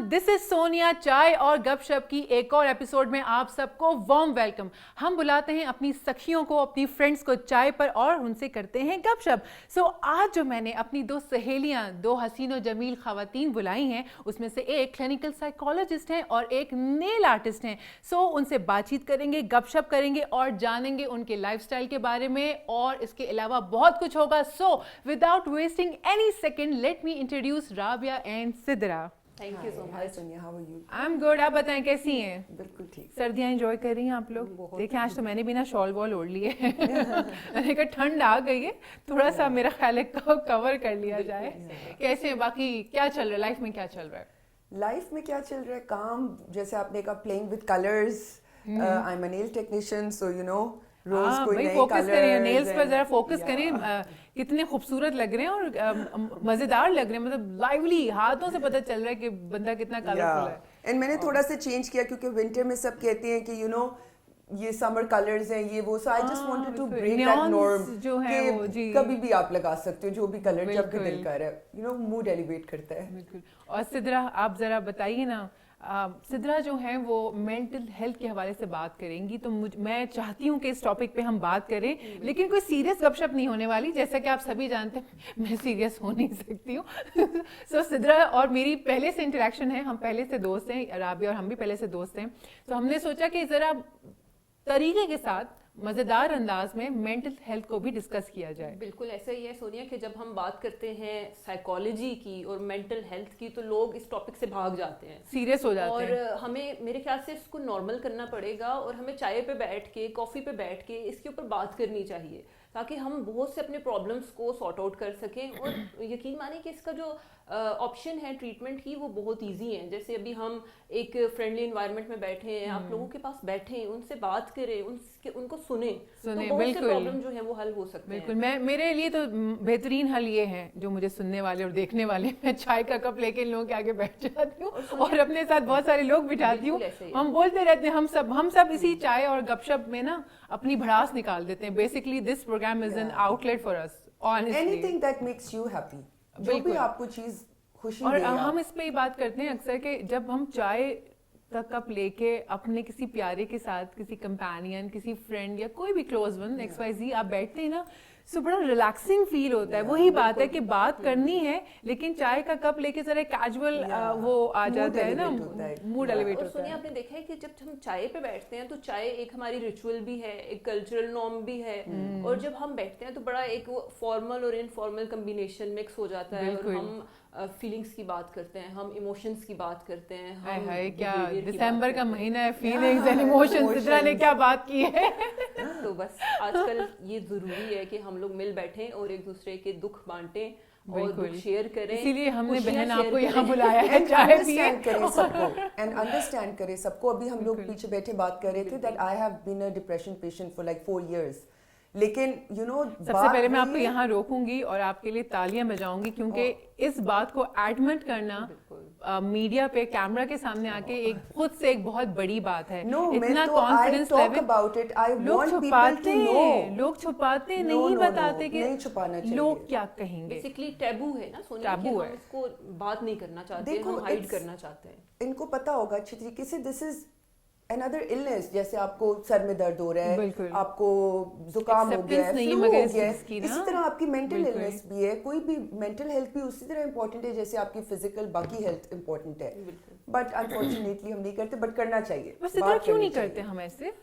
This is Sonia. चाय और गपशप की एक और एपिसोड में आप सबको वार्म वेलकम. हम बुलाते हैं अपनी सखियों को, अपनी फ्रेंड्स को चाय पर और उनसे करते हैं गपशप. सो आज जो मैंने अपनी दो सहेलियां, दो हसीनो जमील खवातीन बुलाई हैं, उसमें से एक क्लिनिकल साइकोलॉजिस्ट हैं और एक नेल आर्टिस्ट हैं. सो उनसे बातचीत करेंगे, गपशप करेंगे और जानेंगे उनके लाइफस्टाइल के बारे में और इसके अलावा बहुत कुछ होगा. So without wasting any second, let me introduce Rabia and Sidra. Thank you so much. Hi Sonia, how are you? I'm good. आप बताएं कैसी हैं? बिल्कुल ठीक. सर्दियाँ एंजॉय कर रही हैं आप लोग? देखिए आज तो मैंने भी ना शॉल वॉल ओढ़ ली है. मैंने कहा ठंड आ गई है, थोड़ा सा मेरा ख्याल है कवर कर लिया जाए. कैसे हैं बाकी, क्या चल रहा है लाइफ में, क्या चल रहा है? लाइफ में क्या चल रहा है? काम, जैसे आपने कहा, playing with colours. I am a nail technician, so you know रोज कोई नए फोकस करें नेल्स पर, जरा फोकस करें. कितने खूबसूरत लग रहे हैं और मजेदार लग रहे हैं, मतलब लाइवली, हाथों से पता चल रहा है कि बंदा कितना कलरफुल है. एंड मैंने थोड़ा सा चेंज किया क्योंकि विंटर में सब कहते हैं कि यू नो ये समर कलर्स हैं, ये वो. So I just wanted to break that norm जो है वो. जी, कभी भी आप लगा सकते हो जो भी कलर जब भी दिल कर रहा है, यू नो मूड एलिवेट करता है. बिल्कुल. और सिद्रा आप जरा बताइए ना, सिद्रा जो हैं वो मेंटल हेल्थ के हवाले से बात करेंगी, तो मैं चाहती हूँ कि इस टॉपिक पे हम बात करें, लेकिन कोई सीरियस गपशप नहीं होने वाली. जैसा कि आप सभी जानते हैं मैं सीरियस हो नहीं सकती हूँ. सो सिद्रा और मेरी पहले से इंटरेक्शन है, हम पहले से दोस्त हैं, राबिया और हम भी पहले से दोस्त हैं. तो हमने सोचा कि ज़रा तरीके के साथ मजेदार अंदाज में मेंटल हेल्थ को भी डिस्कस किया जाए. बिल्कुल ऐसा ही है सोनिया कि जब हम बात करते हैं साइकोलॉजी की और मेंटल हेल्थ की तो लोग इस टॉपिक से भाग जाते हैं, सीरियस हो जाते हैं. और हमें मेरे ख्याल से इसको नॉर्मल करना पड़ेगा और हमें चाय पे बैठ के, कॉफ़ी पे बैठ के इसके ऊपर बात करनी चाहिए ताकि हम बहुत से अपने प्रॉब्लम्स को सॉर्ट आउट कर सकें. और यकीन माने कि इसका जो ऑप्शन है ट्रीटमेंट की वो बहुत इजी है. जैसे अभी हम एक फ्रेंडली एनवायरनमेंट में बैठे हैं, आप लोगों के पास बैठें, उनसे बात करें, उनको सुने तो बहुत से प्रॉब्लम जो है वो हल हो सकते हैं. बिल्कुल. मेरे लिए तो बेहतरीन हल ये है, जो मुझे सुनने वाले और देखने वाले, मैं चाय का कप लेके इन लोगों के आगे बैठ जाती हूँ और अपने साथ बहुत सारे लोग बिठाती हूँ. हम बोलते रहते हैं, हम सब इसी चाय और गपशप में ना अपनी भड़ास निकाल देते हैं. Basically this program is an outlet for us, honestly. Anything that makes you happy, जो भी आपको चीज खुशी और दे. हम इस पे ही बात करते हैं अक्सर कि जब हम चाय का कप लेके अपने किसी प्यारे के साथ, किसी कंपेनियन, किसी फ्रेंड या कोई भी क्लोज वन XYZ आप बैठते हैं ना, सो बड़ा रिलैक्सिंग फील होता है. वही बात है कि बात करनी है लेकिन चाय का कप लेके जरा कैजुअल वो आ जाता है ना, मूड एलिवेट होता है. सुनिए, आपने देखा है कि जब हम चाय पे बैठते हैं तो चाय एक हमारी रिचुअल भी है, एक कल्चरल नॉर्म भी है. और जब हम बैठते हैं तो बड़ा एक फॉर्मल और इनफॉर्मल कम्बिनेशन मिक्स हो जाता है और हम फीलिंग्स की बात करते हैं, हम इमोशंस की बात करते हैं. हाय क्या दिसंबर का महीना है, फीलिंग्स एंड इमोशंस, सिद्रा ने क्या बात की है. तो बस आजकल ये जरूरी है कि हम लोग मिल बैठें और एक दूसरे के दुख बांटें और दुख शेयर करें. इसीलिए हमने बहन आपको यहाँ बुलाया है, चाय पिए करें सबको एंड अंडरस्टैंड करें सबको. अभी हम लोग पीछे बैठे बात कर रहे थे that I have been a depression patient for like 4 years. लेकिन यू नो सबसे पहले मैं आपको यहाँ रोकूंगी और आपके लिए तालियां बजाऊंगी क्योंकि इस बात को एडमिट करना मीडिया पे कैमरा के सामने आके एक खुद से एक बहुत बड़ी बात है. इतना कॉन्फिडेंस लेवल लोग छुपाते नहीं बताते कि लोग क्या कहेंगे. बेसिकली टैबू है ना सोनिया, टैबू है, इसको बात नहीं करना चाहते, हम हाइड करना चाहते हैं. इनको पता होगा अच्छी तरीके से दिस इज another illness. जैसे आपको सर में दर्द हो रहा है, आपको जुकाम हो गया है, फ्लू हो गया है, इसी तरह आपकी मेंटल इलनेस भी है. कोई भी मेंटल हेल्थ भी उसी तरह इम्पोर्टेंट है जैसे आपकी फिजिकल बाकी हेल्थ इम्पोर्टेंट है. बट अनफॉर्चुनेटली हम नहीं करते, बट करना चाहिए. क्यों नहीं करते हम ऐसे?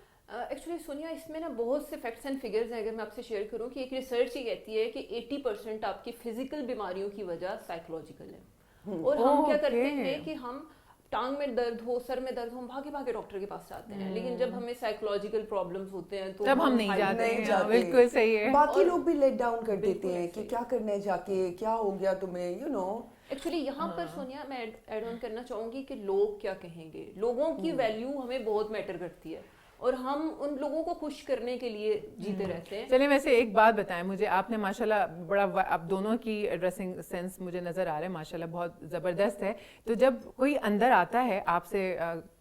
एक्चुअली सोनिया, इसमें ना बहुत से फैक्ट्स एंड फिगर्स हैं. अगर मैं आपसे शेयर करूं कि एक रिसर्च ये कहती है कि 80% आपकी फिजिकल बीमारियों की वजह साइकोलॉजिकल है. और हम क्या करते हैं कि हम टांग में दर्द हो, सर में दर्द हो, हम भागे भागे डॉक्टर के पास जाते हैं. लेकिन जब हमें साइकोलॉजिकल प्रॉब्लम्स होते हैं तो तब हम नहीं जाते. बिल्कुल सही है. बाकी लोग भी लेट डाउन कर देते हैं कि क्या करना है जाके, क्या हो गया तुम्हें, यू नो. एक्चुअली यहाँ पर सोनिया मैं ऐड ऑन करना चाहूंगी कि लोग क्या कहेंगे. लोगों की वैल्यू हमें बहुत मैटर करती है और हम उन लोगों को खुश करने के लिए जीते रहते हैं. चलिए वैसे एक बात बताएं मुझे, आपने माशाल्लाह बड़ा, आप दोनों की ड्रेसिंग सेंस मुझे नज़र आ रहा है माशाल्लाह बहुत ज़बरदस्त है. तो जब कोई अंदर आता है आपसे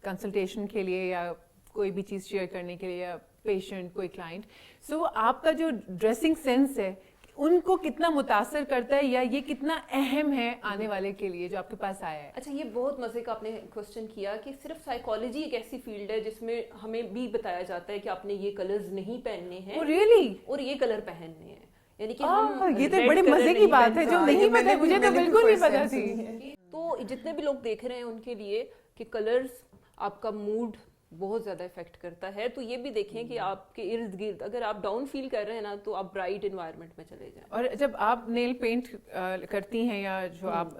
कंसल्टेशन के लिए या कोई भी चीज़ शेयर करने के लिए, या पेशेंट कोई क्लाइंट, सो आपका जो ड्रेसिंग सेंस है उनको कितना मुतासर करता है या ये कितना अहम है आने वाले के लिए जो आपके पास आया है? अच्छा, ये बहुत मजे का आपने क्वेश्चन किया कि सिर्फ साइकोलॉजी एक ऐसी फील्ड है जिसमें हमें भी बताया जाता है कि आपने ये कलर्स नहीं पहनने हैं और ये कलर पहनने हैं, यानी कि हम ये तो बड़े मजे की बात है जो नहीं पता, मुझे तो बिल्कुल नहीं पता थी। तो जितने भी लोग देख रहे हैं उनके लिए कि कलर्स आपका मूड बहुत ज़्यादा इफेक्ट करता है, तो ये भी देखें कि आपके इर्द गिर्द अगर आप डाउन फील कर रहे हैं ना, तो आप ब्राइट एनवायरनमेंट में चले जाएं। और जब आप नेल पेंट करती हैं या जो आप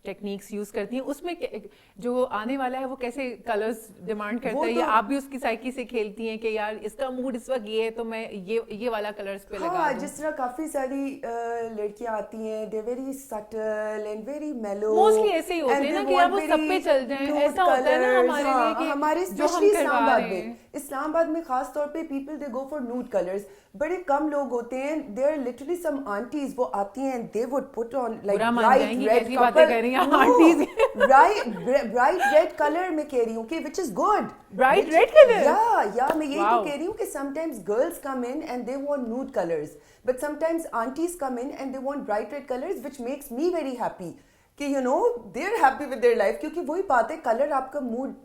टेक्निक्स यूज करती हैं, उसमें जो आने वाला है वो कैसे कलर्स डिमांड करता है, या आप भी उसकी साइकी से खेलती हैं कि यार इसका मूड इस वक्त ये है तो मैं ये वाला कलर्स पे लगा दूं? जिस तरह काफी सारी लड़कियां आती हैं, they very subtle and very मेलो, मोस्टली ऐसे ही होते हैं ना कि आप वो सब पे चल जाएं, ऐसा होता है ना हमारे लिए कि हमारे स्पेशली इस्लामाबाद में खास तौर पे people they go for nude colours. बड़े कम लोग होते हैं, देयर लिटरली सम आंटीज वो आती हैं, they would put on like bright red bright red colour में कह रही हूँ कि which is good, bright red colour, या मैं यही तो कह रही हूँ कि sometimes girls come in and they want nude colours, but sometimes aunties come in and they want bright red colours, which makes me very happy कि you know they are happy with their life, क्योंकि वही बात है, colour आपका mood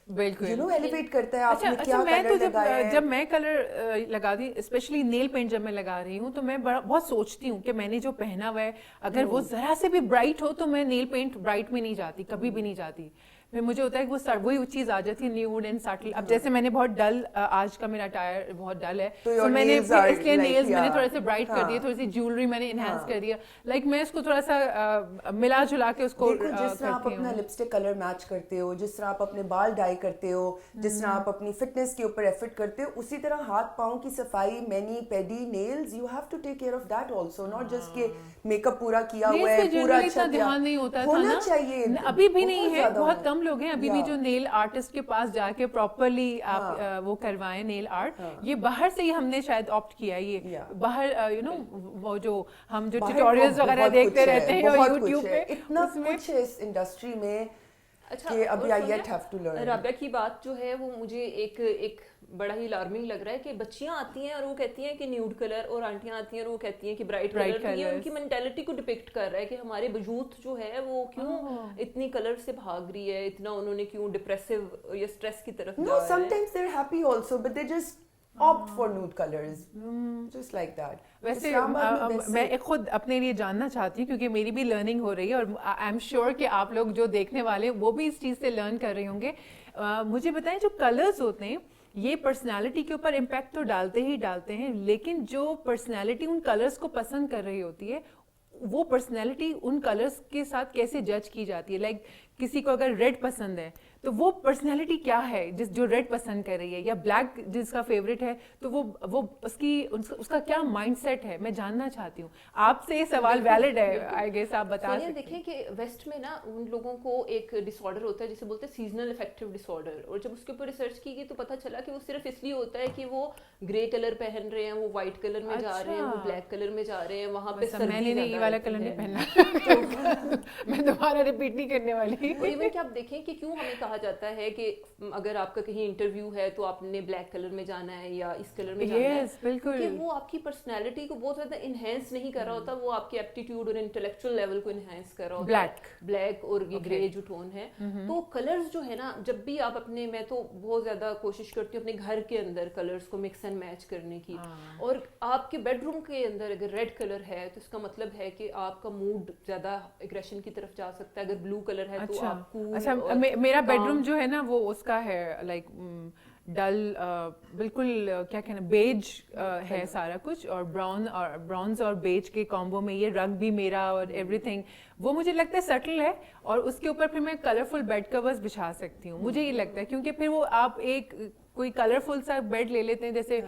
बिल्कुल elevate करता है। आपने क्या मैं कलर तो लगाया है? जब मैं कलर लगाती, स्पेशली नेल पेंट जब मैं लगा रही हूँ, तो मैं बहुत सोचती हूँ कि मैंने जो पहना हुआ है अगर वो जरा से भी ब्राइट हो तो मैं नेल पेंट ब्राइट में नहीं जाती, कभी भी नहीं जाती। फिर मुझे होता है कि वो वही चीज आ जाती है न्यूड एंड सटल। अब जैसे मैंने बहुत डल, आज का मेरा अटायर बहुत डल है, तो मैंने इसलिए नेल्स मैंने थोड़े से ब्राइट कर दिए, थोड़ी सी ज्वेलरी मैंने एनहांस कर दिया, लाइक मैं इसको थोड़ा सा मिला जुला के उसको जिस तरह आप अपना लिपस्टिक कलर मैच करते हो, जिस तरह आप अपने बाल डाई करते हो, जिस तरह आप अपनी फिटनेस के ऊपर एफर्ट करते हो, उसी तरह हाथ पाँव की सफाई, mani pedi nails, you have to take care of that also, not just के मेकअप पूरा किया हुआ है, पूरा अच्छा ध्यान नहीं होता था ना, चाहिए अभी भी नहीं है, बहुत कम लोग हैं अभी भी जो नेल आर्टिस्ट के पास जाके प्रॉपरली आप वो करवाएं नेल आर्ट। ये बाहर से ही हमने शायद ऑप्ट किया, ये बाहर यू नो वो जो हम जो ट्यूटोरियल्स वगैरह देखते रहते हैं और यूट्यूब पे, इतना कुछ है इस इंडस्ट्री में। अच्छा, कि अभी I yet have to learn. Rabia की बात जो है वो मुझे एक बड़ा ही अलार्मिंग लग रहा है कि बच्चियां आती हैं और वो कहती हैं कि न्यूड कलर, और आंटियां आती हैं और वो कहती हैं कि ब्राइट कलर। ये उनकी मेंटालिटी को डिपिक्ट कर रहा है कि हमारे यूथ जो है वो क्यों इतनी कलर से भाग रही है, इतना उन्होंने क्यों डिप्रेसिव या स्ट्रेस की तरफ जा रहे हैं। Sometimes they are happy also but they just opt for nude colors, just like that. वैसे मैं एक खुद अपने लिए जानना चाहती हूँ क्योंकि मेरी भी लर्निंग हो रही है और आई एम श्योर कि आप लोग जो देखने वाले हैं वो भी इस चीज़ से लर्न कर रहे होंगे। मुझे बताएं, जो कलर्स होते हैं ये पर्सनालिटी के ऊपर इम्पैक्ट तो डालते ही डालते हैं, लेकिन जो पर्सनालिटी उन कलर्स को पसंद कर रही होती है वो पर्सनालिटी उन कलर्स के साथ कैसे जज की जाती है? लाइक किसी को अगर रेड पसंद है तो वो पर्सनालिटी क्या है जो रेड पसंद कर रही है, या ब्लैक जिसका फेवरेट है तो वो उसका क्या माइंडसेट है, मैं जानना चाहती हूँ। आपसे ये सवाल वैलिड है, आई गेस आप बता सकते हैं। देखें कि वेस्ट में ना उन लोगों को एक डिसऑर्डर होता है जिसे बोलते हैं सीजनल इफेक्टिव डिसऑर्डर, और जब उसके ऊपर रिसर्च की गई तो पता चला कि वो सिर्फ इसलिए होता है कि वो ग्रे कलर पहन रहे हैं, वो व्हाइट कलर में जा रहे हैं, वो ब्लैक कलर में जा रहे हैं, वहाँ पे मैंने ये वाला कलर नहीं पहनना मैं दोबारा रिपीट नहीं करने वाली। इवन कि आप देखें कि क्यों हमें कहा जाता है कि अगर आपका कहीं इंटरव्यू है तो आपने ब्लैक कलर में जाना है या इस कलर में जाना है, क्योंकि वो आपकी पर्सनैलिटी को बहुत ज्यादा इनहेंस नहीं कर रहा होता, वो आपके एप्टीट्यूड और इंटेलेक्चुअल लेवल को इनहेंस कर रहा होता है, ब्लैक और ग्रे जो टोन है। तो कलर्स जो है ना, जब भी आप अपने, मैं तो बहुत ज्यादा कोशिश करती हूँ अपने घर के अंदर कलर्स को मिक्स एंड मैच करने की, और आपके बेडरूम के अंदर अगर रेड कलर है तो इसका मतलब है कि आपका मूड ज्यादा एग्रेशन की तरफ जा सकता है, अगर ब्लू कलर है तो आप कूल। अच्छा, मेरा बेडरूम जो है ना वो उसका है लाइक डल बिल्कुल क्या कहना बेज है सारा कुछ, और ब्राउन्स और बेज के कॉम्बो में ये रग भी मेरा और एवरीथिंग, वो मुझे लगता है सटल है, और उसके ऊपर फिर मैं कलरफुल बेड कवर्स बिछा सकती हूँ, मुझे ये लगता है, क्योंकि फिर वो आप एक कोई कलरफुल सा बेड ले लेते हैं, जैसे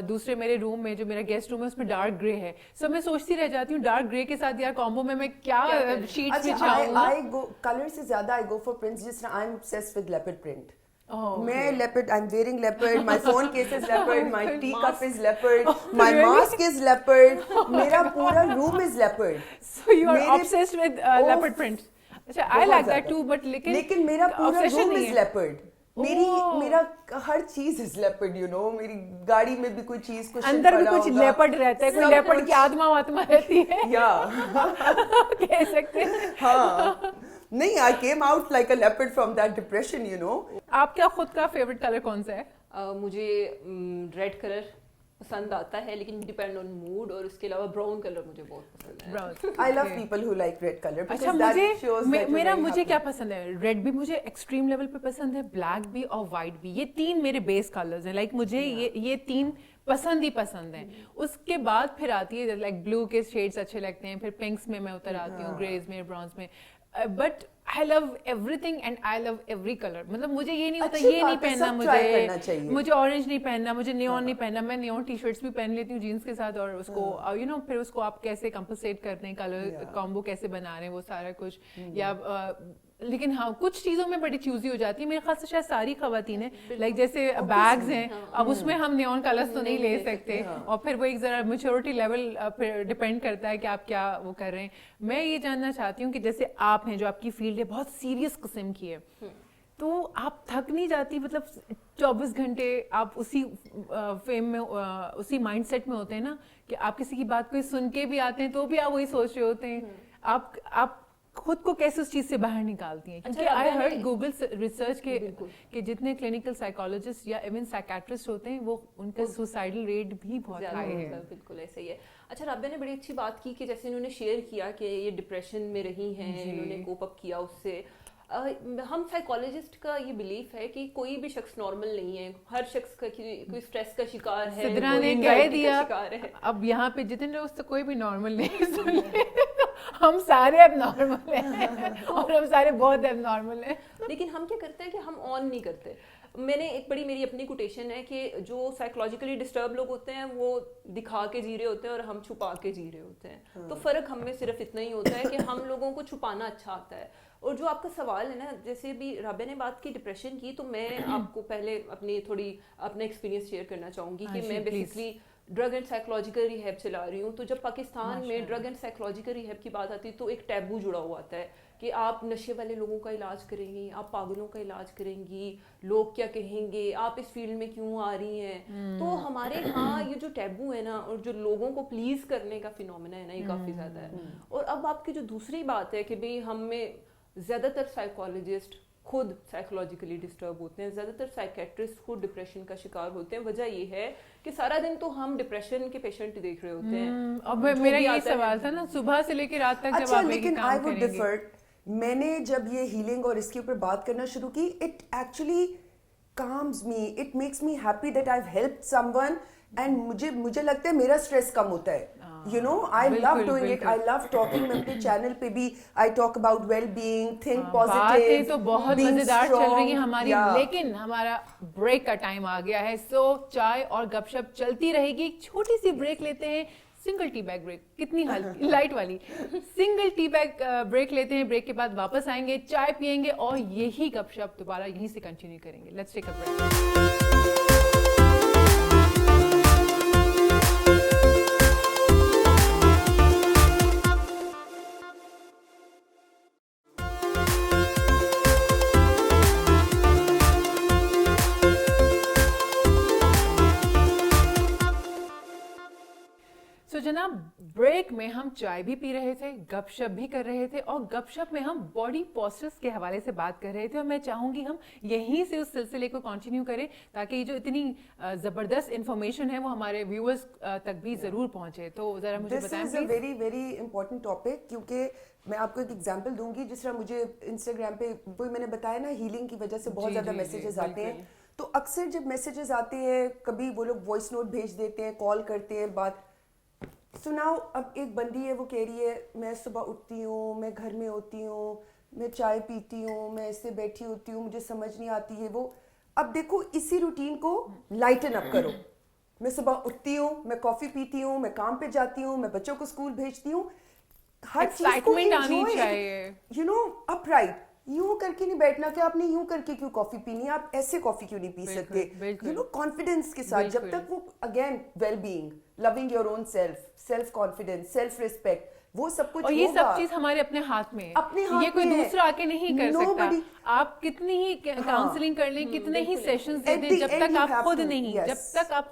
दूसरे मेरे रूम में जो मेरा गेस्ट रूम है उसमें डार्क ग्रे है, सो मैं सोचती रह जाती हूँ डार्क ग्रे के साथ यार कॉम्बो में मैं क्या शीट्स बिछाऊं। आई गो कलर से ज्यादा आई गो फॉर प्रिंट्स, जिस तरह I am obsessed with leopard print. मैं leopard, I'm wearing leopard, my phone case is leopard, my teacup is leopard, my mask is leopard, मेरा पूरा room is leopard. So you are obsessed with leopard print. अच्छा, I like that too, but लेकिन मेरा पूरा room is leopard. मेरा हर चीज is leopard, you know, मेरी गाड़ी में भी कोई चीज कुछ अंदर भी कुछ लेपर्ड रहता है, कोई लेपर्ड की आत्मा रहती है, या कह सकते हैं. हाँ, नहीं, I came out like a leopard from that depression, you know. आपका खुद का फेवरेट कलर कौन सा है? मुझे रेड कलर पसंद आता है, लेकिन डिपेंड ऑन मूड, और उसके अलावा ब्राउन कलर मुझे बहुत पसंद है. Brown. I love people who like red color. अच्छा, मुझे क्या पसंद है? रेड भी मुझे एक्सट्रीम लेवल पे पसंद है, ब्लैक भी और व्हाइट भी. ये तीन मेरे बेस कलर्स हैं. लाइक मुझे ये तीन पसंद ही पसंद है. उसके बाद फिर आती है लाइक ब्लू के शेड्स अच्छे लगते हैं, फिर पिंक्स में मैं उतर आती हूँ, ग्रेज में, ब्राउन्स में. But I love everything and I love every colour. मतलब मुझे ये नहीं होता ये नहीं पहनना, मुझे ऑरेंज नहीं पहनना, मुझे नियॉन नहीं पहनना. मैं नियॉन टी शर्ट्स भी पहन लेती हूँ जीन्स के साथ, और उसको यू नो फिर उसको आप कैसे कंपनसेट करते हैं, कलर कॉम्बो कैसे बना रहे हैं, वो सारा कुछ. या लेकिन हाँ, कुछ चीज़ों में बड़ी चूजी हो जाती है. मेरे ख्याल से शायद सारी खवातीन है, लाइक जैसे बैग्स हैं, अब उसमें हम नियॉन कलर्स तो नहीं ले सकते. और फिर वो एक ज़रा मैच्योरिटी लेवल फिर डिपेंड करता है कि आप क्या वो कर रहे हैं. मैं ये जानना चाहती हूँ कि जैसे आप हैं, जो आपकी फील्ड है बहुत सीरियस किस्म की है, तो आप थक नहीं जाती? मतलब 24 घंटे आप उसी फेम में, उसी माइंडसेट में होते हैं ना, कि आप किसी की बात कोई सुन के भी आते हैं तो भी आप वही सोच रहे होते हैं. आप खुद को कैसे उस चीज से बाहर निकालती हैं? क्योंकि आई हर्ड गूगल रिसर्च के जितने क्लिनिकल साइकोलॉजिस्ट या इवन साइकेट्रिस्ट होते हैं, वो उनका सुसाइडल रेट भी बहुत हाई है. बिल्कुल ऐसा ही है. अच्छा, राबिया ने बड़ी अच्छी बात की कि जैसे इन्होंने शेयर किया कि ये डिप्रेशन में रही हैं, इन्होंने कोप अप किया उससे. हम साइकोलॉजिस्ट का ये बिलीफ है कि कोई भी शख्स नॉर्मल नहीं है. हर शख्स का कोई स्ट्रेस का शिकार है, सिद्रा ने कह दिया. अब यहाँ पे जितने लोग तो कोई भी नॉर्मल नहीं है. हम सारे अब नॉर्मल हैं और हम सारे बहुत अब नॉर्मल हैं. लेकिन हम क्या करते हैं कि हम ऑन नहीं करते. मेरी अपनी कोटेशन है कि जो साइकोलॉजिकली डिस्टर्ब लोग होते हैं वो दिखा के जी रहे होते हैं और हम छुपा के जी रहे होते हैं. तो फर्क हम में सिर्फ इतना ही होता है कि हम लोगों को छुपाना अच्छा आता है. और जो आपका सवाल है ना, जैसे भी राबिया ने बात की डिप्रेशन की, तो मैं आपको पहले अपना एक्सपीरियंस शेयर करना चाहूँगी कि मैं basically drug and psychological rehab चला रही हूँ. तो जब पाकिस्तान में ड्रग एंड साइकोलॉजिकल रिहैब की बात आती है तो एक टैबू जुड़ा हुआ आता है कि आप नशे वाले लोगों का इलाज करेंगी, आप पागलों का इलाज करेंगी, लोग क्या कहेंगे, आप इस फील्ड में क्यों आ रही हैं. तो हमारे यहाँ ये जो टैबू है ना, और जो लोगों को प्लीज करने का फिनोमेना है ना, ये काफ़ी ज़्यादा है. और अब आपकी जो दूसरी बात है कि भाई हम में ज़्यादातर साइकोलॉजिस्ट खुद साइकोलॉजिकली डिस्टर्ब होते हैं, ज़्यादातर साइकेट्रिस्ट खुद डिप्रेशन का शिकार होते हैं. वजह ये है कि सारा दिन तो हम डिप्रेशन के पेशेंट देख रहे होते हैं. अब मेरा यही सवाल था ना, सुबह से लेकर रात तक जब आप लेकिन आई वुड डिफर. मैंने जब ये हीलिंग और इसके ऊपर बात करना शुरू की, it actually calms me, it makes me happy that I've helped someone, and मुझे लगता है मेरा स्ट्रेस कम होता है. You know, I love doing it. I love talking. मैं अपने चैनल पे भी I talk about well-being, think positive. बातें तो बहुत मजेदार चल रही हैं हमारी, लेकिन हमारा ब्रेक का टाइम आ गया है. सो चाय और गपशप चलती रहेगी. एक छोटी सी ब्रेक लेते हैं, सिंगल टी बैग ब्रेक. कितनी हल्की लाइट वाली सिंगल टी बैग ब्रेक लेते हैं. ब्रेक के बाद वापस आएंगे, चाय पियेंगे और यही गपशप दोबारा यहीं से कंटिन्यू करेंगे. Let's take a break. जनाब, ब्रेक में हम चाय भी पी रहे थे, गपशप भी कर रहे थे, और गपशप में हम बॉडी पोस्चर्स के हवाले से बात कर रहे थे. और मैं चाहूंगी हम यहीं से उस सिलसिले को कंटिन्यू करें, ताकि ये जो इतनी जबरदस्त इंफॉर्मेशन है वो हमारे व्यूअर्स तक भी जरूर पहुंचे. तो जरा मुझे बताएं. This is a very very important topic, क्योंकि मैं आपको एक एग्जांपल दूंगी. जिस तरह मुझे इंस्टाग्राम पे वो मैंने बताया ना, हीलिंग की वजह से बहुत ज्यादा मैसेजेस आते हैं. तो अक्सर जब मैसेजेस आते हैं, कभी वो लोग वॉइस नोट भेज देते हैं, कॉल करते हैं, बात सुनाओ. अब एक बंदी है, वो कह रही है मैं सुबह उठती हूँ, मैं घर में होती हूँ, मैं चाय पीती हूँ, मैं ऐसे बैठी होती हूँ, मुझे समझ नहीं आती है वो. अब देखो, इसी रूटीन को लाइटन अप करो. मैं सुबह उठती हूँ, मैं कॉफी पीती हूँ, मैं काम पे जाती हूँ, मैं बच्चों को स्कूल भेजती हूँ. हर चीज को एंजॉय, यू नो, अपराइट. यूं करके नहीं बैठना कि आपने यूं करके क्यों कॉफी पीनी है, आप ऐसे कॉफी क्यों नहीं पी सकते. यू नो, कॉन्फिडेंस के साथ. जब तक वो again well being, loving your own self, self confidence, self respect, وہ سب کچھ اور یہ سب چیز ہمارے اپنے ہاتھ میں ہے, یہ کوئی دوسرا آ کے نہیں کر سکتا. آپ کتنی ہی کاؤنسلنگ کر لیں, کتنے ہی سیشنز دے دیں, جب تک آپ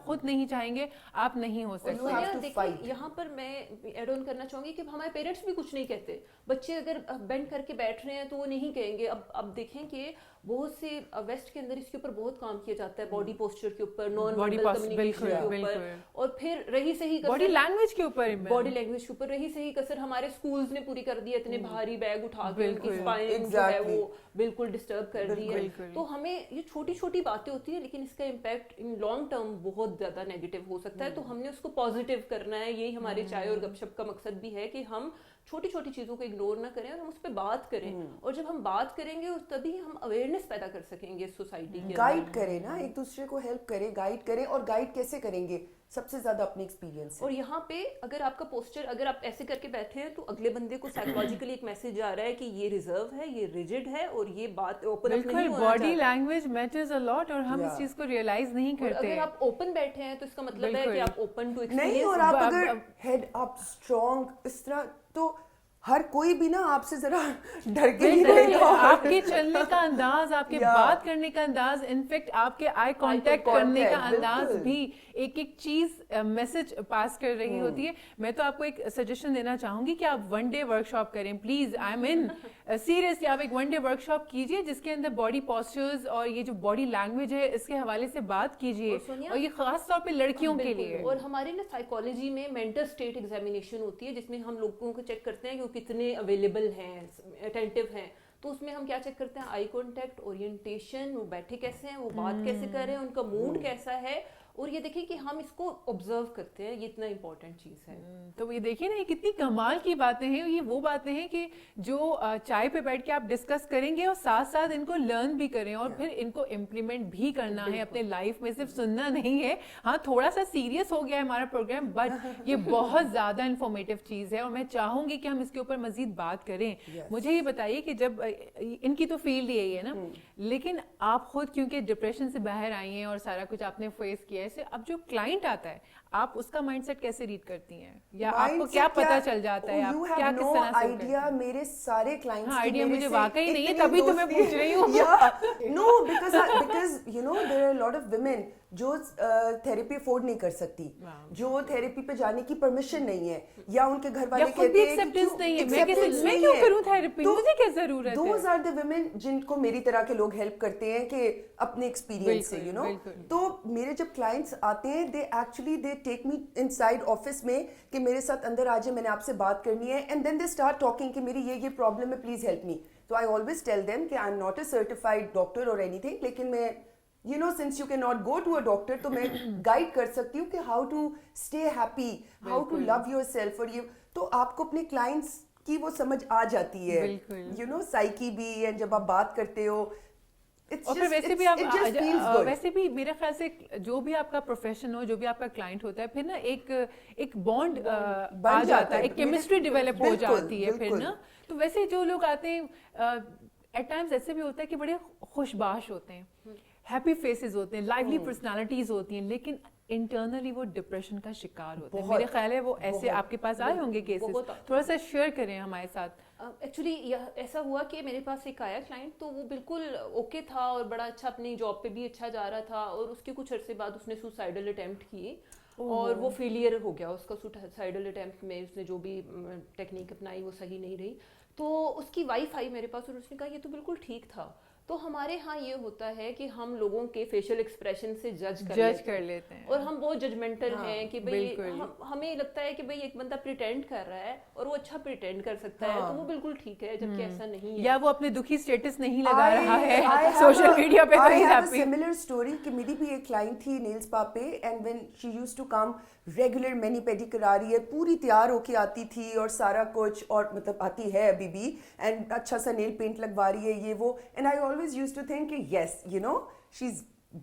خود نہیں چاہیں گے آپ نہیں ہو سکتے. یہاں پر میں ایڈ آن کرنا چاہوں گی کہ ہمارے پیرنٹس بھی کچھ نہیں کہتے. بچے اگر بینڈ کر کے بیٹھ رہے ہیں تو وہ نہیں کہیں گے. اب دیکھیں کہ بہت سے ویسٹ کے اندر اس کے اوپر بہت کام کیا جاتا ہے, باڈی پوسچر کے اوپر, نان وربل کمیونیکیشن کے اوپر, اور پھر رہی صحیح باڈی لینگویج کے اوپر رہی صحیح کسر ہمارے اسکولز نے پوری کر دی ہے. اتنے بھاری بیگ اٹھا کے اسپائن جو ہے وہ بالکل ڈسٹرب کر دی ہے. تو ہمیں یہ چھوٹی چھوٹی باتیں ہوتی ہیں لیکن اس کا امپیکٹ ان لانگ ٹرم بہت زیادہ نیگیٹو ہو سکتا ہے. تو ہم نے اس کو پازیٹیو کرنا ہے. یہی ہمارے چائے اور گپ شپ کا مقصد بھی ہے کہ ہم چھوٹی چھوٹی چیزوں کو اگنور نہ کریں اور ہم اس پہ بات کریں. اور جب ہم بات کریں گے تبھی ہم اویئرنیس پیدا کر سکیں گے سوسائٹی کے. گائیڈ کریں نا, ایک دوسرے کو ہیلپ کریں, گائیڈ کریں. اور گائیڈ کیسے کریں گے؟ سب سے زیادہ اپنے ایکسپیرینس. اور یہاں پہ اگر آپ کا پوسچر اگر آپ ایسے کر کے بیٹھے ہیں تو اگلے بندے کو سائیکولوجیکلی ایک میسج جا رہا ہے کہ یہ ریزرو ہے, یہ ریجڈ ہے, اور یہ بات اوپن اپ نہیں ہونا چاہتا. باڈی لینگویج میٹرز ا لاٹ, اور ہم اس چیز کو ریئلائز نہیں کرتے. اگر آپ اوپن بیٹھے ہیں تو اس کا مطلب ہے کہ آپ اوپن ٹو ایکسپیرینس نہیں. اور آپ اگر ہیڈ اپ اسٹرانگ اس طرح, تو ہر کوئی بھی نا آپ سے ذرا ڈر کے نہیں رہے گا. آپ کے چلنے کا انداز, آپ کے بات کرنے کا انداز, انفیکٹ آپ کے آئی کانٹیکٹ کرنے کا انداز بھی ایک ایک چیز میسج پاس کر رہی ہوتی ہے. میں تو آپ کو ایک سجیشن دینا چاہوں گی کہ آپ ون ڈے ورک شاپ کریں please. I am in seriously, آپ ایک ون ڈے ورک شاپ کیجیے جس کے اندر باڈی پوسچرز اور یہ جو باڈی لینگویج ہے اس کے حوالے سے بات کیجیے, اور یہ خاص طور پہ لڑکیوں کے لیے. اور ہماری نا سائیکالوجی میں مینٹل اسٹیٹ ایگزامینیشن ہوتی ہے جس میں ہم لوگوں کو چیک کرتے ہیں کہ کتنے اویلیبل ہیں, اٹینٹیو ہیں. تو اس میں ہم کیا چیک کرتے ہیں؟ آئی کانٹیکٹ, اورینٹیشن, وہ بیٹھے کیسے ہیں, وہ بات کیسے کر رہے ہیں, ان کا موڈ کیسا ہے. اور یہ دیکھیں کہ ہم اس کو آبزرو کرتے ہیں, یہ اتنا امپورٹنٹ چیز ہے. تو یہ دیکھیں نا, یہ کتنی کمال کی باتیں ہیں. یہ وہ باتیں ہیں کہ جو چائے پہ بیٹھ کے آپ ڈسکس کریں گے اور ساتھ ساتھ ان کو لرن بھی کریں اور پھر ان کو امپلیمنٹ بھی کرنا ہے اپنے لائف میں, صرف سننا نہیں ہے. ہاں تھوڑا سا سیریس ہو گیا ہے ہمارا پروگرام, بٹ یہ بہت زیادہ انفارمیٹیو چیز ہے اور میں چاہوں گی کہ ہم اس کے اوپر مزید بات کریں. مجھے یہ بتائیے کہ جب ان کی تو فیلڈ یہی ہے نا, لیکن آپ خود کیونکہ ڈپریشن سے باہر آئی ہیں اور سارا کچھ آپ نے فیس کیا ہے, اب جو کلائنٹ آتا ہے آپ اس کا مائنڈ سیٹ کیسے ریڈ کرتی ہیں, یا آپ کو کیا پتہ چل جاتا ہے, آپ کیا کس طرح سے آئیڈیا؟ میرے سارے کلائنٹس آئیڈیا مجھے واقعی نہیں ہے, تبھی تو میں پوچھ رہی ہوں. No, because you know there are lot of women جو تھیراپی افورڈ نہیں کر سکتی, جو تھیراپی پہ جانے کی پرمیشن نہیں ہے, یا ان کے گھر والے کہتے ہیں میں کیوں کروں تھیراپی, مجھے کیا ضرورت ہے. دوز آر دی ویمن جن کو میری طرح کے لوگ ہیلپ کرتے ہیں کہ اپنے ایکسپیرینس سے, یو نو. تو میرے جب کلائنٹس آتے ہیں they actually they take me in side office میں کہ میرے ساتھ اندر آ جائے, میں نے آپ سے بات کرنی ہے, and then they start talking کہ میری یہ پرابلم ہے, پلیز ہیلپ می. تو آئی آلویز ٹیل دیم کہ I am not a certified doctor اور اینی تھنگ, لیکن میں you know since you cannot go to a doctor تو میں گائیڈ کر سکتی ہوں کہ how to stay happy, how to love yourself. اور یہ تو آپ کو اپنے کلائنٹس کی وہ سمجھ آ جاتی ہے, you know سائیکی بھی, اینڈ جب آپ بات کرتے ہو. اور پھر ویسے بھی آپ ویسے بھی میرے خیال سے جو بھی آپ کا پروفیشن ہو, جو بھی آپ کا کلائنٹ ہوتا ہے, پھر نا ایک بانڈ آ جاتا ہے, ایک کیمسٹری ڈیولپ ہو جاتی ہے پھر نا. تو ویسے جو لوگ آتے ہیں ایٹ ٹائمز ایسے بھی ہوتا ہے کہ بڑے خوش باش ہوتے ہیں, ہیپی فیسز ہوتے ہیں, لائیولی پرسنالٹیز ہوتی ہیں, لیکن انٹرنلی وہ ڈپریشن کا شکار ہوتے ہیں. میرے خیال ہے وہ ایسے آپ کے پاس آئے ہوں گے کیسز, تھوڑا سا شیئر کریں ہمارے ساتھ. ایکچولی ایسا ہوا کہ میرے پاس ایک آیا کلائنٹ, تو وہ بالکل اوکے تھا اور بڑا اچھا اپنی جاب پہ بھی اچھا جا رہا تھا, اور اس کے کچھ عرصے بعد اس نے سوسائڈل اٹیمپٹ کی اور وہ فیلئر ہو گیا. اس کا سوسائڈل اٹیمپٹ میں اس نے جو بھی ٹیکنیک اپنائی وہ صحیح نہیں رہی. تو اس کی وائف آئی میرے پاس اور اس نے کہا یہ تو بالکل ٹھیک تھا. تو ہمارے ہاں یہ ہوتا ہے کہ ہم لوگوں کے فیشل ایکسپریشن سے جج کر لیتے ہیں, اور ہم بہت ججمنٹل ہیں کہ بھئی ہمیں لگتا ہے کہ بھئی ایک بندہ پریٹینڈ کر رہا ہے اور وہ اچھا پریٹینڈ کر سکتا ہے تو وہ بالکل ٹھیک ہے, جبکہ ایسا نہیں ہے. یا وہ اپنے دکھی سٹیٹس نہیں لگا رہا ہے سوشل میڈیا پہ. I have a similar story کہ میری بھی ایک کلائنٹ تھی نیل سپا پہ, and when she used to come regular many paddy کرا رہی ہے, پوری تیار ہو کے آتی تھی اور سارا کچھ, اور مطلب آتی ہے ابھی بھی, اینڈ اچھا سا نیل پینٹ لگوا رہی ہے یہ وہ, and I always use to think کہ yes you know she is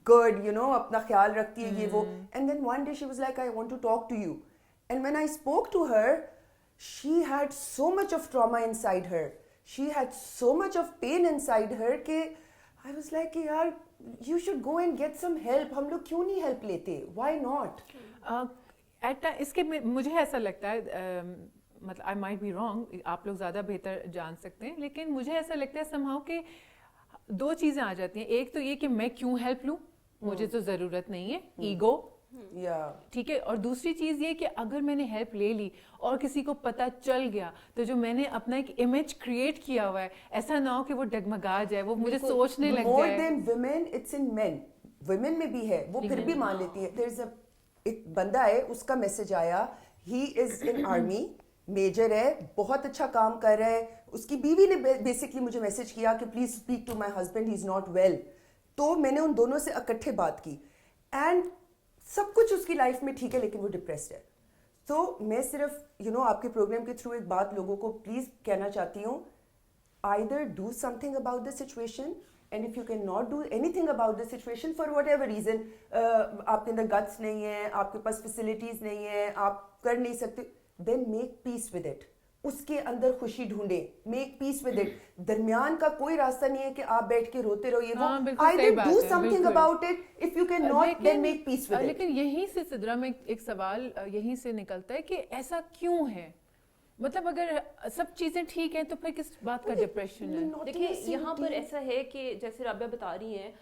good, you know اپنا خیال رکھتی ہے یہ وہ. And then one day she was like I want to talk to you, and when I spoke to her she had so much of trauma inside her, she had so much of pain inside her کہ I was like کہ یار you should go and get some help. ہم لوگ کیوں نہیں help لیتے, Y not? اس کے مجھے ایسا لگتا ہے मतलब आई माइट बी रॉन्ग, आप लोग ज़्यादा बेहतर जान सकते हैं, लेकिन मुझे ऐसा लगता है समहाउ कि 2 चीज़ें आ जाती हैं. एक तो ये कि मैं क्यों हेल्प लूँ, मुझे तो ज़रूरत नहीं है, ईगो, ठीक है. और दूसरी चीज़ ये कि अगर मैंने हेल्प ले ली और किसी को पता चल गया तो जो मैंने अपना एक इमेज क्रिएट किया हुआ है, ऐसा ना हो कि वो डगमगा जाए, वो मुझे सोचने लग जाए. More than women it's in main. Women में भी है, वो फिर भी मान लेती है. देयर इज अ एक बंदा है, उसका मैसेज आया, he is in army, major है, बहुत अच्छा काम कर रहा है. उसकी बीवी ने बेसिकली मुझे मैसेज किया कि please speak to my husband, he is not well. तो मैंने उन दोनों से इकट्ठे बात की एंड सब कुछ उसकी लाइफ में ठीक है, लेकिन वो डिप्रेस्ड है. तो मैं सिर्फ आपके प्रोग्राम के थ्रू एक बात लोगों को प्लीज कहना चाहती हूँ, either do something about the situation, and if you cannot do anything about the situation for whatever reason, आपके अंदर guts नहीं है, आपके पास facilities नहीं है, आप कर नहीं सकते, then make peace with it. उसके अंदर खुशी ढूंढे, make peace with it. दरमियान का कोई रास्ता नहीं है कि आप बैठ के रोते रहो. ये वो either do something about it, if you cannot then make peace with it. लेकिन यहीं से सिद्रा में एक सवाल यहीं से निकलता है कि ऐसा क्यों है. मतलब अगर सब चीजें ठीक हैं तो फिर किस बात का डिप्रेशन है. देखिए यहाँ पर ऐसा है कि जैसे राबिया बता रही हैं,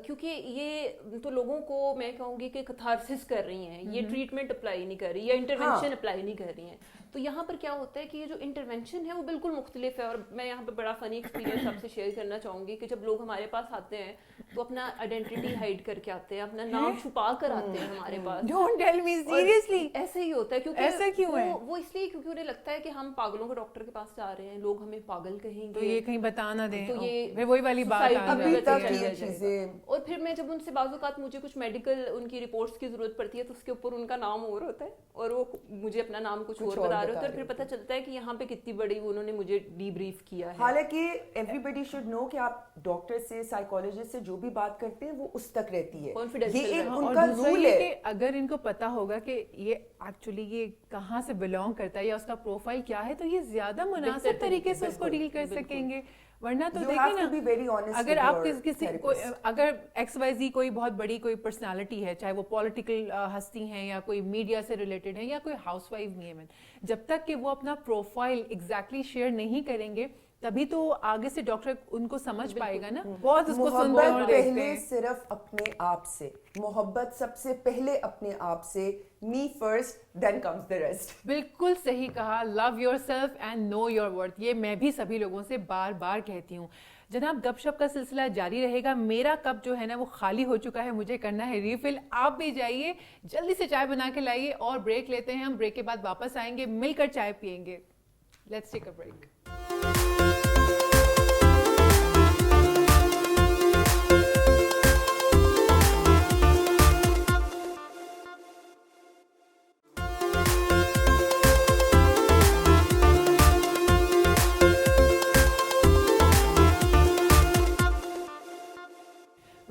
क्योंकि ये तो लोगों को मैं कहूँगी कि कैथारसिस कर रही हैं, ये ट्रीटमेंट अप्लाई नहीं कर रही या इंटरवेंशन अप्लाई नहीं कर रही हैं. तो यहाँ पर क्या होता है कि ये जो इंटरवेंशन है वो बिल्कुल मुख्तलिफ है. और मैं यहाँ पर बड़ा फनी एक्सपीरियंस आपसे शेयर करना चाहूँगी कि जब लोग हमारे पास आते हैं तो अपना आइडेंटिटी हाइड करके आते हैं, अपना नाम छुपा कर आते हैं हमारे पास. Don't tell me seriously. ऐसे ही होता है, क्योंकि ऐसा क्यों है? वो इसलिए क्योंकि उन्हें लगता है कि हम पागलों के डॉक्टर के पास जा रहे हैं, लोग हमें पागल कहेंगे, तो ये कहीं बता ना दें. तो ये फिर वही वाली बात आ जाती है. और फिर मैं जब उनसे बाज़-औक़ात मुझे कुछ मेडिकल उनकी रिपोर्ट्स की जरूरत पड़ती है तो उसके ऊपर उनका नाम और होता है और वो मुझे अपना नाम कुछ और बता रहे होते हैं, और फिर पता चलता है कि यहाँ पे कितनी बड़ी उन्होंने मुझे डीब्रीफ किया है. हालांकि एवरीबॉडी शुड नो कि आप डॉक्टर से, साइकोलॉजिस्ट से जो भी बात करते हैं वो उस तक रहती है. ये एक उनका रूल है कि अगर इनको पता होगा कि ये एक्चुअली ये कहाँ से बिलोंग करता है या उसका प्रोफाइल क्या है, तो ये ज्यादा मुनासिब तरीके से उसको डील कर सकेंगे. वरना तो देखिए ना, अगर आप किसी अगर XYZ कोई बहुत बड़ी कोई पर्सनालिटी है, चाहे वो पॉलिटिकल हस्ती हैं या कोई मीडिया से रिलेटेड है या कोई हाउसवाइफ भी है, जब तक कि वो अपना प्रोफाइल एग्जैक्टली शेयर नहीं करेंगे तभी तो आगे से डॉक्टर उनको समझ पाएगा ना. बहुत उसको सुनते हैं और देखते हैं. सिर्फ अपने आप से मोहब्बत, सबसे पहले अपने आप से. Me first then comes the rest. बिल्कुल सही कहा. Love yourself and know your worth. ये मैं भी सभी लोगों से बार बार कहती हूँ. जनाब, गपशप का सिलसिला जारी रहेगा. मेरा कप जो है ना वो खाली हो चुका है, मुझे करना है रिफिल. आप भी जाइए, जल्दी से चाय बना के लाइए और ब्रेक लेते हैं. हम ब्रेक के बाद वापस आएंगे, मिलकर चाय पियेंगे. Let's take a break.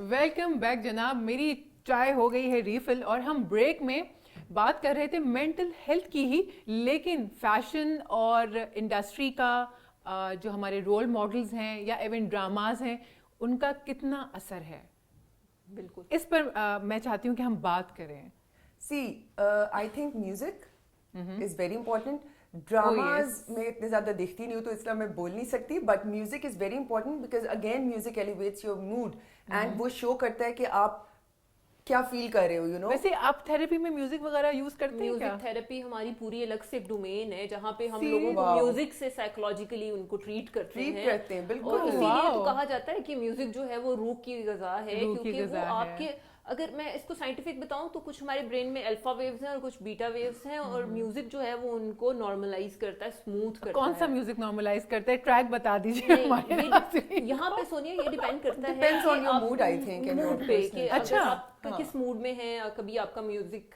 Welcome back जनाब. मेरी चाय हो गई है रिफिल और हम ब्रेक में बात कर रहे थे मेंटल हेल्थ की ही, लेकिन फैशन और इंडस्ट्री का जो हमारे रोल मॉडल्स हैं या इवन ड्रामाज हैं उनका कितना असर है. बिल्कुल इस पर मैं चाहती हूँ कि हम बात करें. See I think music is very important. Dramas में इतने ज्यादा देखती नहीं हूँ तो इसलिए मैं बोल नहीं सकती, but music is very important because again music elevates your mood and वो शो करता है कि आप क्या फील कर रहे हो. यू नो, वैसे आप थेरेपी में म्यूजिक वगैरह यूज करते हैं क्या? म्यूजिक थेरेपी हमारी पूरी अलग से एक डोमेन है जहाँ पे हम लोगों को म्यूजिक से साइकोलॉजिकली उनको ट्रीट करते हैं. बिल्कुल. और इसीलिए तो कहा जाता है कि म्यूजिक जो है वो रूह की ग़िज़ा है, क्योंकि वो आपके, अगर मैं इसको साइंटिफिक बताऊं तो कुछ हमारे ब्रेन में अल्फा वेव्स हैं और कुछ बीटा वेव्स हैं, और म्यूजिक जो है वो उनको नॉर्मलाइज करता है, स्मूथ करता है. कौन सा म्यूजिक नॉर्मलाइज करता है? ट्रैक बता दीजिए हमारे. यहाँ पे सोनिया ये डिपेंड करता है depends on your mood. I think mood पे कि अच्छा आप किस मूड में हैं. कभी आपका म्यूजिक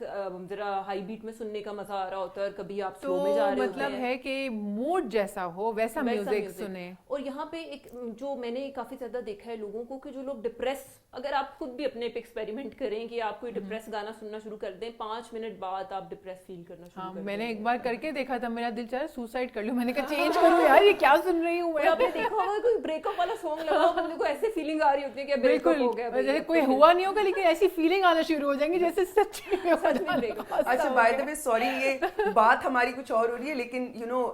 जरा हाई बीट में सुनने का मजा आ रहा होता है और कभी आप स्लो में जा रहे होते हैं. मतलब है कि मूड जैसा हो वैसा म्यूजिक सुने. और यहाँ पे एक जो मैंने काफी ज्यादा देखा है लोगों को कि जो लोग डिप्रेस, अगर आप खुद भी अपने पे एक्सपेरिमेंट एक्सपेरिमेंट करें कि आप कोई डिप्रेस गाना सुनना शुरू कर दें, 5 मिनट बाद आप डिप्रेस फील करना शुरू कर दें। मैंने एक बार करके देखा था, मेरा दिल चाहा सुसाइड कर लूं, मैंने कहा चेंज करूं यार, ये क्या सुन रही हूं मैं। आपने देखा होगा कोई ब्रेकअप वाला सॉन्ग लगा हो, बंदे को ऐसे फीलिंग आ रही होती है कि ब्रेकअप हो गया, जैसे कोई हुआ नहीं होगा लेकिन ऐसी फीलिंग आना शुरू हो जाएंगी जैसे सच में ब्रेकअप। अच्छा बाय द वे सॉरी, ये बात हमारी कुछ और हो रही है, लेकिन यू नो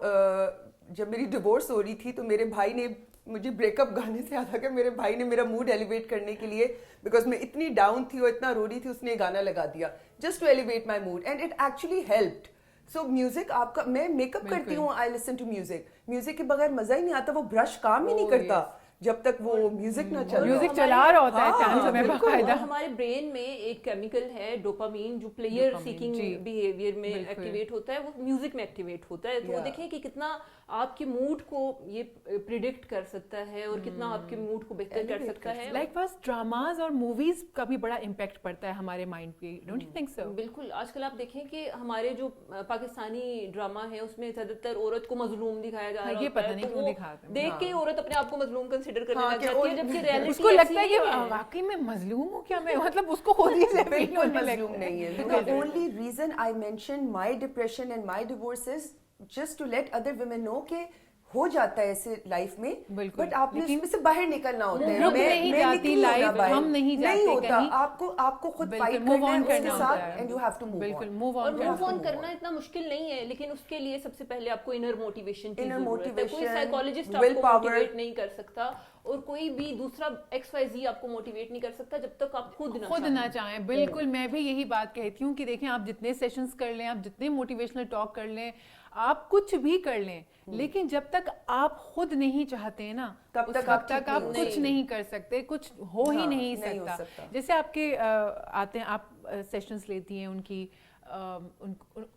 जब मेरी डिवोर्स हो रही थी तो मेरे भाई ने मुझे ब्रेकअप गाने से याद आ गया, मेरे भाई ने मेरा मूड एलिवेट करने के लिए, बिकॉज मैं इतनी डाउन थी और इतना रो रही थी, उसने गाना लगा दिया just to elevate my mood and it actually helped. So music आपका, मैं मेकअप करती हूँ, I listen to music, music के बगैर मजा ही नहीं आता, वो ब्रश काम ही नहीं करता जब तक वो म्यूजिक ना चल, म्यूजिक चला रहा होता है टाइम समय बाकायदा। हमारे ब्रेन में एक केमिकल है डोपामीन, जो प्लेयर सीकिंग बिहेवियर में एक्टिवेट होता है, वो म्यूजिक में एक्टिवेट होता है। तो देखिए कि कितना आपके मूड को ये प्रिडिक्ट कर सकता है और कितना आपके मूड को बेहतर कर सकता है। लाइक बस ड्रामाज और मूवीज का भी बड़ा इम्पैक्ट पड़ता है हमारे माइंड पे, डोंट यू थिंक सो? बिल्कुल, आजकल आप देखें कि हमारे जो पाकिस्तानी ड्रामा है उसमें ज्यादातर औरत को मजलूम दिखाया जा रहा है, ये पता नहीं क्यों दिखाते हैं, देख के औरत अपने आप को मजलूम कंसीडर करने लग जाती है, जबकि रियलिटी उसको लगता है कि वाकई में मजलूम हूं क्या मैं, मतलब उसको खुद ही से बिल्कुल मजलूम नहीं है। The only reason I mentioned my depression and my divorce is just to let other women know कि हो जाता है ऐसे लाइफ में, बट आपने उसमें से बाहर निकलना होता है। मैं नहीं जाती लाइफ, हम नहीं जाते कहीं, आपको खुद फाइट करना है उसके साथ and you have to move on. बिल्कुल मूव ऑन करना इतना मुश्किल नहीं है, लेकिन उसके लिए सबसे पहले आपको इनर मोटिवेशन की जरूरत है। कोई साइकोलॉजिस्ट आपको मोटिवेट नहीं कर सकता और कोई भी दूसरा XYZ आपको मोटिवेट नहीं कर सकता जब तक आप खुद ना चाहें। बिल्कुल, मैं भी यही बात कहती हूँ कि देखें, आप जितने सेशंस कर लें, आप जितने मोटिवेशनल टॉक कर लें, आप कुछ भी कर लें, लेकिन जब तक आप खुद नहीं चाहते हैं ना, तब तक आप कुछ नहीं कर सकते, कुछ हो ही नहीं सकता। जैसे आपके आते हैं, आप सेशंस लेती हैं, उनकी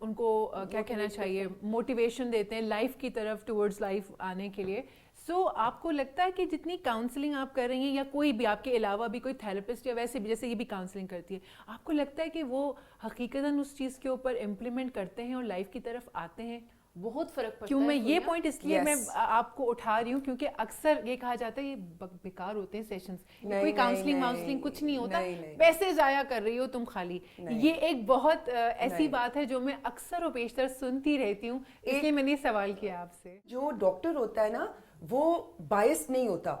उनको क्या कहना चाहिए, मोटिवेशन देते हैं लाइफ की तरफ, टुवर्ड्स लाइफ आने के लिए। सो आपको लगता है कि जितनी काउंसलिंग आप कर रही हैं, या कोई भी आपके अलावा भी कोई थेरेपिस्ट या वैसे भी, जैसे ये भी काउंसलिंग करती है, आपको लगता है कि वो हकीकतन उस चीज़ के ऊपर इम्प्लीमेंट करते हैं और लाइफ की तरफ आते हैं? बहुत फर्क पड़ता क्यों है। मैं ये पॉइंट इसलिए मैं आपको उठा रही हूँ क्योंकि अक्सर ये कहा जाता है ये बेकार होते हैं सेशंस, कोई काउंसलिंग कुछ नहीं होता, पैसे जाया कर रही हो तुम खाली। ये एक बहुत ऐसी बात है जो मैं अक्सर और बेशतर सुनती रहती हूँ, इसलिए मैंने सवाल किया आपसे। जो डॉक्टर होता है ना, वो बायस नहीं होता,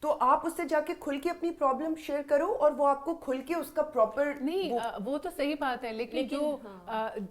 तो आप उससे जाके खुल के अपनी प्रॉब्लम शेयर करो और वो आपको खुल के उसका प्रॉपर नहीं वो तो सही बात है, लेकिन जो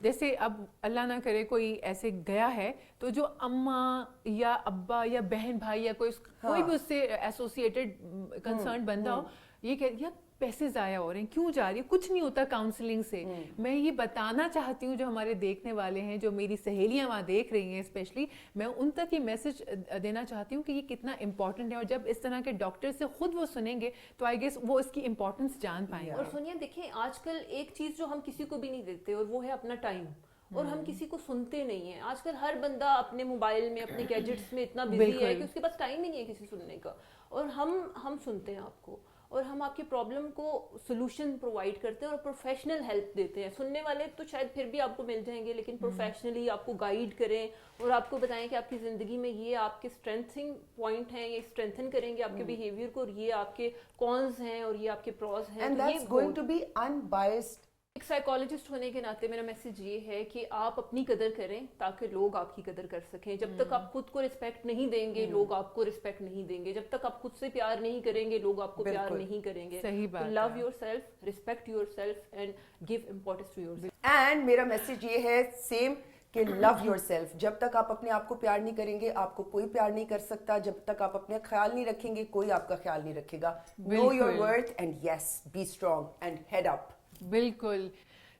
जैसे अब अल्लाह ना करे कोई ऐसे गया है, तो जो अम्मा या अब्बा या बहन भाई या कोई भी उससे एसोसिएटेड कंसर्न बंदा हो, ये कह यार पैसे ज़ाया हो रहे हैं, क्यों जा रही है, कुछ नहीं होता काउंसलिंग से। मैं ये बताना चाहती हूँ जो हमारे देखने वाले हैं, जो मेरी सहेलियाँ वहाँ देख रही हैं स्पेशली, मैं उन तक ये मैसेज देना चाहती हूँ कि ये कितना इंपॉर्टेंट है, और जब इस तरह के डॉक्टर से खुद वो सुनेंगे तो आई गेस वो इसकी इंपॉर्टेंस जान पाएंगे। और सुनिए, देखिए आजकल एक चीज़ जो हम किसी को भी नहीं देते, और वो है अपना टाइम, और हम किसी को सुनते नहीं है। आजकल हर बंदा अपने मोबाइल में, अपने गैजेट्स में इतना बिजी है कि उसके पास टाइम ही नहीं है किसी सुनने का, और हम सुनते हैं आपको, और हम आपकी प्रॉब्लम को सोल्यूशन प्रोवाइड करते हैं और प्रोफेशनल हेल्प देते हैं। सुनने वाले तो शायद फिर भी आपको मिल जाएंगे, लेकिन प्रोफेशनली आपको गाइड करें और आपको बताएं कि आपकी ज़िंदगी में ये आपके स्ट्रेंथिंग पॉइंट हैं, ये स्ट्रेंथन करेंगे आपके बिहेवियर को, और ये आपके कॉन्स हैं और ये आपके प्रॉस हैं। And that's going to be unbiased. एक साइकोलॉजिस्ट होने के नाते मेरा मैसेज ये है कि आप अपनी कदर करें ताकि लोग आपकी कदर कर सकें। जब तक आप खुद को रिस्पेक्ट नहीं देंगे, लोग आपको रिस्पेक्ट नहीं देंगे। जब तक आप खुद से प्यार नहीं करेंगे, लोग आपको प्यार नहीं करेंगे। सही बात। Love yourself, respect yourself and give importance to yourself. And मेरा मैसेज ये है सेम कि लव योरसेल्फ। जब तक आप अपने आप को प्यार नहीं करेंगे, आपको कोई प्यार नहीं कर सकता। जब तक आप अपने ख्याल नहीं रखेंगे, कोई आपका ख्याल नहीं रखेगा। Know your worth and yes, be strong and head up. बिल्कुल।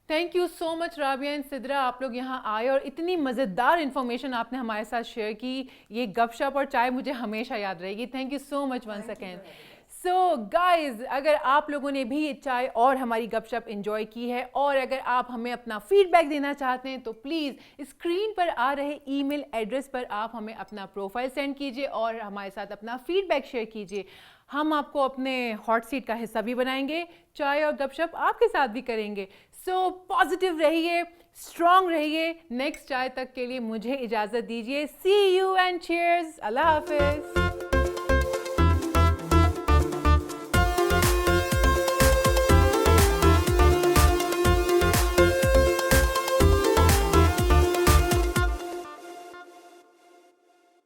Thank you so much Rabia and Sidra, आप लोग यहाँ आए और इतनी मज़ेदार इन्फॉर्मेशन आपने हमारे साथ शेयर की। ये गपशप और चाय मुझे हमेशा याद रहेगी। Thank you so much once again. So guys, अगर आप लोगों ने भी ये चाय और हमारी गपशप एंजॉय की है, और अगर आप हमें अपना फीडबैक देना चाहते हैं, तो प्लीज़ स्क्रीन पर आ रहे ईमेल एड्रेस पर आप हमें अपना प्रोफाइल सेंड कीजिए और हमारे साथ अपना फीडबैक शेयर कीजिए। हम आपको अपने हॉट सीट का हिस्सा भी बनाएंगे, चाय और गपशप आपके साथ भी करेंगे। सो पॉजिटिव रहिए, स्ट्रॉन्ग रहिए। नेक्स्ट चाय तक के लिए मुझे इजाज़त दीजिए। सी यू एंड चीयर्स। अल्लाह हाफिज़।